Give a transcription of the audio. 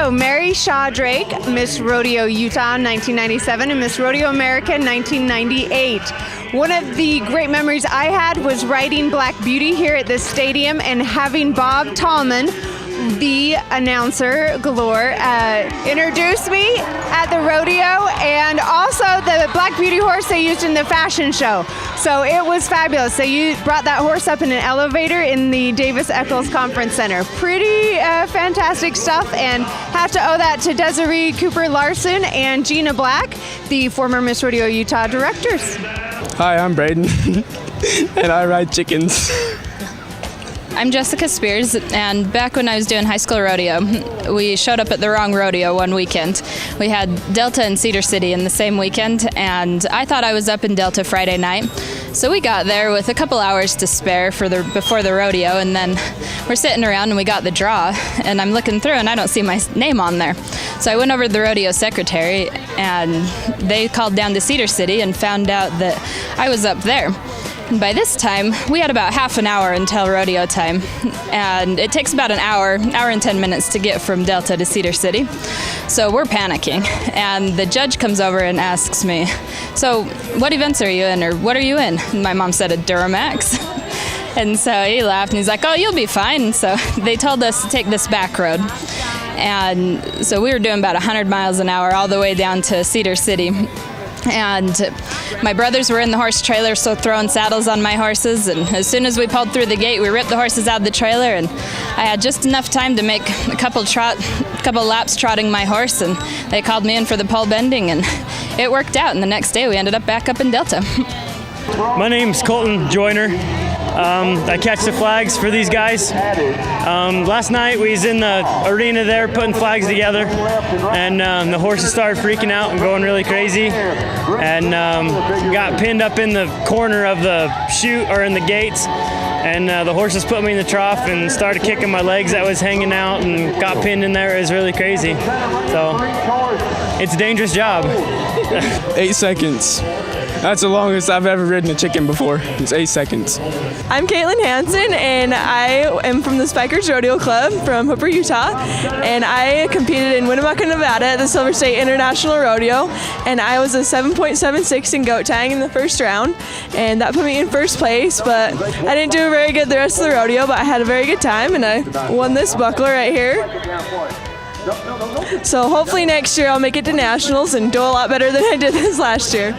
So Mary Shaw Drake, Miss Rodeo Utah 1997 and Miss Rodeo America 1998. One of the great memories I had was riding Black Beauty here at this stadium and having Bob Tallman, the announcer galore, introduced me at the rodeo, and also the Black Beauty horse they used in the fashion show. So it was fabulous. So you brought that horse up in an elevator in the Davis Eccles Conference Center. Pretty fantastic stuff, and have to owe that to Desiree Cooper Larson and Gina Black, the former Miss Rodeo Utah directors. Hi, I'm Braden, and I ride chickens. I'm Jessica Spears, and back when I was doing high school rodeo, we showed up at the wrong rodeo one weekend. We had Delta and Cedar City in the same weekend, and I thought I was up in Delta Friday night. So we got there with a couple hours to spare before the rodeo, and then we're sitting around and we got the draw, and I'm looking through and I don't see my name on there. So I went over to the rodeo secretary, and they called down to Cedar City and found out that I was up there. And by this time, we had about half an hour until rodeo time, and it takes about an hour and 10 minutes to get from Delta to Cedar City. So we're panicking, and the judge comes over and asks me, "So what events are you in, or what are you in?" And my mom said a Duramax. And so he laughed, and he's like, "Oh, you'll be fine." So they told us to take this back road. And so we were doing about 100 miles an hour all the way down to Cedar City. And my brothers were in the horse trailer, so throwing saddles on my horses, and as soon as we pulled through the gate, we ripped the horses out of the trailer, and I had just enough time to make a couple laps trotting my horse, and they called me in for the pole bending, and it worked out, and the next day we ended up back up in Delta. My name's Colton Joyner. I catch the flags for these guys. Last night we was in the arena there putting flags together, and the horses started freaking out and going really crazy, and got pinned up in the corner of the chute or in the gates, and the horses put me in the trough and started kicking my legs that was hanging out and got pinned in there. It was really crazy. So it's a dangerous job. 8 seconds. That's the longest I've ever ridden a chicken before. It's 8 seconds. I'm Caitlin Hansen, and I am from the Spikers Rodeo Club from Hooper, Utah, and I competed in Winnemucca, Nevada at the Silver State International Rodeo, and I was a 7.76 in goat tying in the first round, and that put me in first place, but I didn't do very good the rest of the rodeo, but I had a very good time, and I won this buckler right here. So hopefully next year I'll make it to nationals and do a lot better than I did this last year.